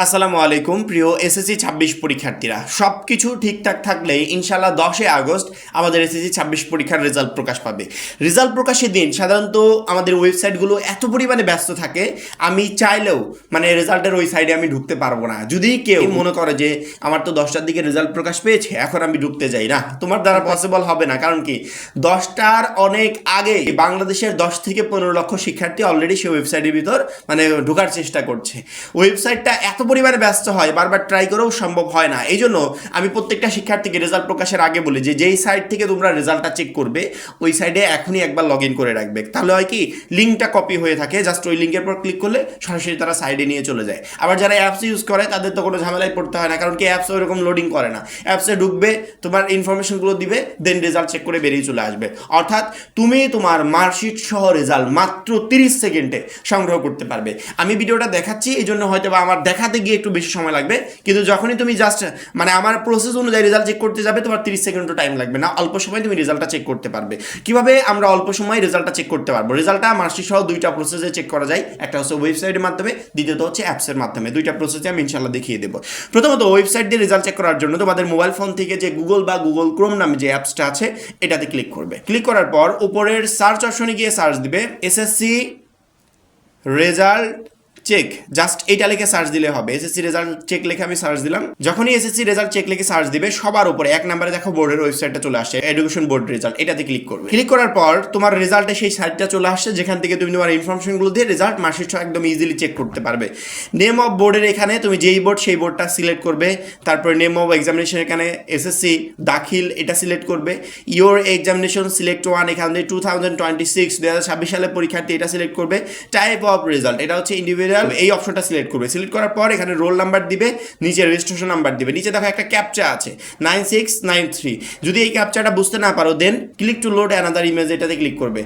আসসালামু আলাইকুম প্রিয় এসএসসি ২৬ পরীক্ষার্থীরা, সব কিছু ঠিকঠাক থাকলে ইনশাল্লাহ ১০ আগস্ট আমাদের এসএসসি ২৬ পরীক্ষার রেজাল্ট প্রকাশ পাবে। রেজাল্ট প্রকাশের দিন সাধারণত আমাদের ওয়েবসাইটগুলো এত পরিমাণে ব্যস্ত থাকে, আমি চাইলেও রেজাল্টের ওই সাইডে আমি ঢুকতে পারবো না। যদি কেউ মনে করে যে আমার তো ১০টার দিকে রেজাল্ট প্রকাশ পেয়েছে, এখন আমি ঢুকতে যাই না, তোমার দ্বারা পসিবল হবে না। কারণ কি, ১০টার অনেক আগে বাংলাদেশের ১০ থেকে ১৫ লক্ষ শিক্ষার্থী অলরেডি সেই ওয়েবসাইটের ভিতর ঢোকার চেষ্টা করছে। ওয়েবসাইটটা এত পরিমাণে ব্যস্ত হয়, বারবার ট্রাই করেও সম্ভব হয় না। এই জন্য আমি প্রত্যেকটা শিক্ষার্থীকে রেজাল্ট প্রকাশের আগে বলি যে যেই সাইট থেকে তোমরা রেজাল্টটা চেক করবে ওই সাইডে এখনই একবার লগ ইন করে রাখবে। তাহলে হয় কি, লিঙ্কটা কপি হয়ে থাকে, জাস্ট ওই লিঙ্কের পর ক্লিক করলে সরাসরি তারা সাইডে নিয়ে চলে যায়। আবার যারা অ্যাপস ইউজ করে তাদের তো কোনো ঝামেলায় পড়তে হয় না, কারণ কি অ্যাপস ওইরকম লোডিং করে না। অ্যাপসে ঢুকবে, তোমার ইনফরমেশনগুলো দিবে, দেন রেজাল্ট চেক করে বেরিয়ে চলে আসবে। অর্থাৎ তুমি তোমার মার্কশিট সহ রেজাল্ট মাত্র 30 সেকেন্ডে সংগ্রহ করতে পারবে। আমি ভিডিওটা দেখাচ্ছি, এই জন্য হয়তো বা আমার দেখাতে গিয়ে একটু বেশি সময় লাগবে, কিন্তু যখনই তুমি জাস্ট আমার প্রসেস অনুযায়ী রেজাল্ট চেক করতে যাবে, তোমার 30 সেকেন্ডও টাইম লাগবে না, অল্প সময় তুমি রেজাল্টটা চেক করতে পারবে। কিভাবে আমরা অল্প সময় রেজাল্টটা চেক করতে পারবো? রেজাল্টটা মার্কশিট সহ দুইটা প্রসেসে চেক করা যায়, একটা হচ্ছে ওয়েবসাইটের মাধ্যমে, দ্বিতীয়ত হচ্ছে অ্যাপসের মাধ্যমে। দুইটা প্রসেসে আমি ইনশাল্লাহ দেখিয়ে দেবো। প্রথমত ওয়েবসাইট দিয়ে রেজাল্ট চেক করার জন্য তোমাদের মোবাইল ফোন থেকে যে গুগল বা গুগল ক্রোম নামে যে অ্যাপসটা আছে এটাতে ক্লিক করবে। ক্লিক করার পর উপরের সার্চ অপশনে গিয়ে সার্চ দিবে এসএসসি রেজাল্ট চেক, জাস্ট এইটা লিখে সার্চ দিলে হবে। এসএসসি রেজাল্ট চেক লিখে আমি সার্চ দিলাম। যখনই এসএসসি রেজাল্ট চেক লিখে সার্চ দিবে, সবার উপরে এক নম্বরে দেখো বোর্ডের ওয়েবসাইটটা চলে আসছে, এডুকেশন বোর্ড রেজাল্ট, এটাতে ক্লিক করবে। ক্লিক করার পর তোমার রেজাল্টে সেই সাইটটা চলে আসছে, যেখান থেকে তুমি তোমার ইনফরমেশনগুলো দিয়ে রেজাল্ট মার্কশিট একদম ইজিলি চেক করতে পারবে। নেম অফ বোর্ডের এখানে তুমি যেই বোর্ড সেই বোর্ডটা সিলেক্ট করবে। তারপরে নেম অফ এক্সামিনেশন এখানে এসএসসি দাখিল এটা সিলেক্ট করবে। ইয়োর এক্সামিনেশন সিলেক্ট ওয়ান, এখান থেকে 2026 2026 সালের পরীক্ষার্থী এটা সিলেক্ট করবে। টাইপ অফ রেজাল্ট এটা হচ্ছে ইন্ডিভিজুয়াল, এই অপশনটা সিলেক্ট করবে। সিলেক্ট করার পর এখানে রোল নাম্বার দিবে, নিচে রেজিস্ট্রেশন নাম্বার দিবে, নিচে দেখো একটা ক্যাপচা আছে 9693। যদি এই ক্যাপচাটা বুঝতে না পারো, then click to load another image, এটাতে ক্লিক করবে।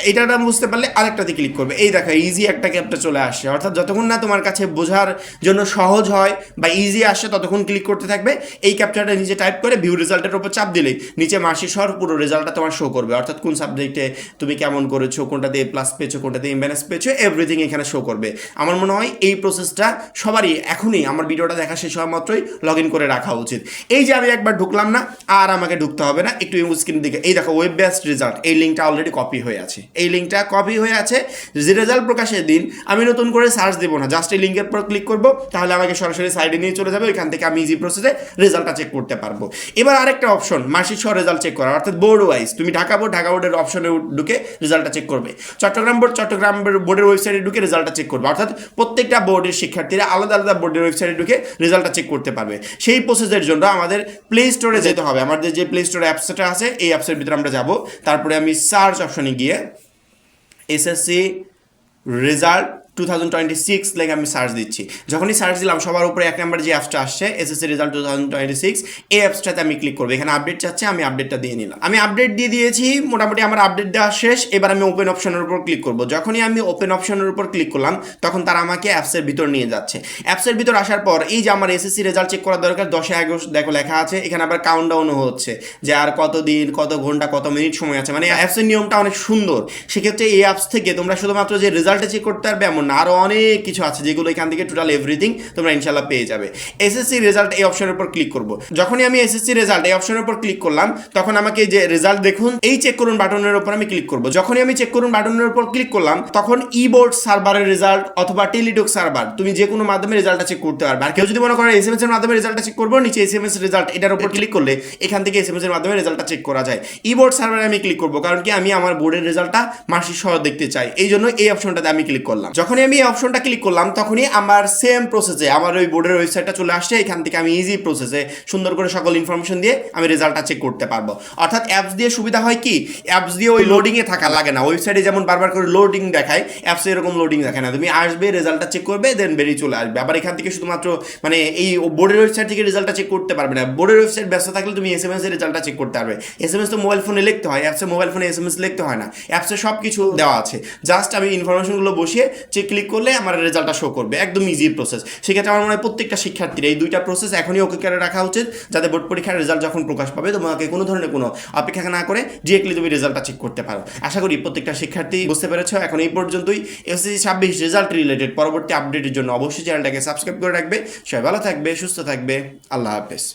এটা না বুঝতে পারলে আরেকটাতে ক্লিক করবে। এই দেখো ইজি একটা ক্যাপটা চলে আসছে। অর্থাৎ যতক্ষণ না তোমার কাছে বোঝার জন্য সহজ হয় বা ইজি আসে ততক্ষণ ক্লিক করতে থাকবে। এই ক্যাপচাটা নিচে টাইপ করে ভিউ রেজাল্টের উপর চাপ দিলেই নিচে মার্কশিট সহ পুরো রেজাল্টটা তোমার শো করবে। অর্থাৎ কোন সাবজেক্টে তুমি কেমন করেছো, কোনটাতে প্লাস পেয়েছো, কোনটাতে ইমব্যালেন্স পেয়েছো, এভরিথিং এখানে শো করবে। আমার মনে হয় এই প্রসেসটা সবারই এখনই আমার ভিডিওটা দেখা শেষ হওয়া মাত্রই লগ ইন করে রাখা উচিত। এই যে আমি একবার ঢুকলাম না, আর আমাকে ঢুকতে হবে না, একটু স্ক্রিন দিকে এই দেখো ওয়েব বেসড রেজাল্ট, এই লিঙ্কটা অলরেডি কপি হয়ে আছে। এই লিঙ্কটা কপি হয়ে আছে, যে রেজাল্ট প্রকাশের দিন আমি নতুন করে সার্চ দেবো না, জাস্ট এই লিঙ্কের পর ক্লিক করবো, তাহলে আমাকে সরাসরি সাইডে নিয়ে চলে যাবে। ওইখান থেকে আমি ইজি প্রসেসে রেজাল্টটা চেক করতে পারবো। এবার আরেকটা অপশন মার্কশিট সহ রেজাল্ট চেক করা, অর্থাৎ বোর্ড ওয়াইজ। তুমি ঢাকা বোর্ডের অপশনে ঢুকে রেজাল্টটা চেক করবে। চট্টগ্রাম বোর্ডের ওয়েবসাইটে ঢুকে রেজাল্টটা চেক করবে। অর্থাৎ প্রত্যেকটা বোর্ডের শিক্ষার্থীরা আলাদা আলাদা বোর্ডের ওয়েবসাইটে ঢুকে রেজাল্টটা চেক করতে পারবে। সেই প্রসেসের জন্য আমাদের প্লে স্টোরে যেতে হবে। আমাদের যে প্লে স্টোরে অ্যাপসটা আছে এই অ্যাপসের ভিতরে আমরা যাব। তারপরে আমি সার্চ অপশনে গিয়ে এসএসসি রেজাল্ট 2026 লেগে আমি সার্চ দিচ্ছি। যখনই সার্চ দিলাম, সবার উপরে এক নাম্বার যে অ্যাপসটা আসছে এসএসসি রেজাল্ট 2026, এই অ্যাপসটাতে আমি ক্লিক করবো। এখানে আপডেট চাচ্ছে, আমি আপডেটটা দিয়ে নিলাম। আমি আপডেট দিয়ে দিয়েছি, মোটামুটি আমার আপডেট দেওয়া শেষ। এবার আমি ওপেন অপশনের উপর ক্লিক করবো। যখনই আমি ওপেন অপশনের উপর ক্লিক করলাম, তখন তারা আমাকে অ্যাপসের ভিতর নিয়ে যাচ্ছে। অ্যাপসের ভিতর আসার পর এই যে আমার এসএসসি রেজাল্ট চেক করা দরকার 10 আগস্ট দেখো লেখা আছে। এখানে আবার কাউন্টডাউনও হচ্ছে যে আর কত দিন, কত ঘন্টা, কত মিনিট সময় আছে। অ্যাপসের নিয়মটা অনেক সুন্দর। সেক্ষেত্রে এই অ্যাপস থেকে তোমরা শুধুমাত্র যে রেজাল্টে চেক করতে পারবে এমন না, আরও অনেক কিছু আছে যেগুলো এখান থেকে টোটাল এভরিথিং তোমরা ইনশাল্লাহ পেয়ে যাবে। এসএসসি রেজাল্ট এই অপশনের উপর ক্লিক করব। যখনই আমি এসএসসি রেজাল্ট এই অপশনের উপর ক্লিক করলাম, তখন আমাকে যে রেজাল্ট দেখুন এই চেক করুন বাটনের উপর আমি ক্লিক করব। যখনই আমি চেক করুন বাটনের উপর ক্লিক করলাম, তখন ইবোর্ড সার্ভারের রেজাল্ট অথবা টেলিটক সার্ভার, তুমি যে কোনো মাধ্যমে রেজাল্টটা চেক করতে পারবে। আর কেউ যদি মনে করে এসএমএস এর মাধ্যমে রেজাল্টটা চেক করবো, নিচে এসএমএস রেজাল্ট এটার উপর ক্লিক করলে এখান থেকে এসএমএস এর মাধ্যমে রেজাল্টটা চেক করা যায়। ইবোর্ড সার্ভারে আমি ক্লিক করব, কারণ কি আমি আমার বোর্ডের রেজাল্টটা মার্কশিট সহ দেখতে চাই, এই জন্য এই অপশনটাতে আমি ক্লিক করলাম। যখনই আমি এই অপশনটা ক্লিক করলাম, তখনই আমার সেম প্রসেসে আমার ওই বোর্ডের ওয়েবসাইটটা চলে আসছে। এখান থেকে আমি ইজি প্রসেসে সুন্দর করে সকল ইনফরমেশন দিয়ে আমি রেজাল্টটা চেক করতে পারবো। অর্থাৎ অ্যাপস দিয়ে সুবিধা হয় কি, অ্যাপস দিয়ে ওই লোডিংয়ে থাকা লাগে না। ওয়েবসাইটে যেমন বারবার করে লোডিং দেখায়, অ্যাপসে এরকম লোডিং দেখায় না। তুমি আসবে, রেজাল্টটা চেক করবে, দেন বেরিয়ে চলে আসবে। আবার এখান থেকে শুধুমাত্র এই বোর্ডের ওয়েবসাইট থেকে রেজাল্টটা চেক করতে পারবে না। বোর্ডের ওয়েবসাইট ব্যস্ত থাকলে তুমি এসএমএস এর রেজাল্টটা চেক করতে পারবে। এসএমএস তো মোবাইল ফোনে লিখতে হয়, অ্যাপসে মোবাইল ফোনে এসএমএস লিখতে হয় না। অ্যাপসে সব কিছু দেওয়া আছে, জাস্ট আমি ইনফরমেশনগুলো বসিয়ে চেক ক্লিক করলে আমার রেজাল্টটা শো করবে, একদম ইজি প্রসেস। সেক্ষেত্রে আমার মনে হয় প্রত্যেকটা শিক্ষার্থীর এই দুইটা প্রসেস এখনই ওকে করে রাখা উচিত, যাতে বোর্ড পরীক্ষার রেজাল্ট যখন প্রকাশ পাবে তোমাকে কোনো ধরনের কোনো অপেক্ষা না করে ডিরেক্টলি তুমি রেজাল্টটা চেক করতে পারো। আশা করি প্রত্যেকটা শিক্ষার্থী বুঝতে পেরেছ। এখন এই পর্যন্তই। এসএসসি 26 রেজাল্ট রিলেটেড পরবর্তী আপডেটের জন্য অবশ্যই চ্যানেলটাকে সাবস্ক্রাইব করে রাখবে। সবাই ভালো থাকবে, সুস্থ থাকবে। আল্লাহ হাফেজ।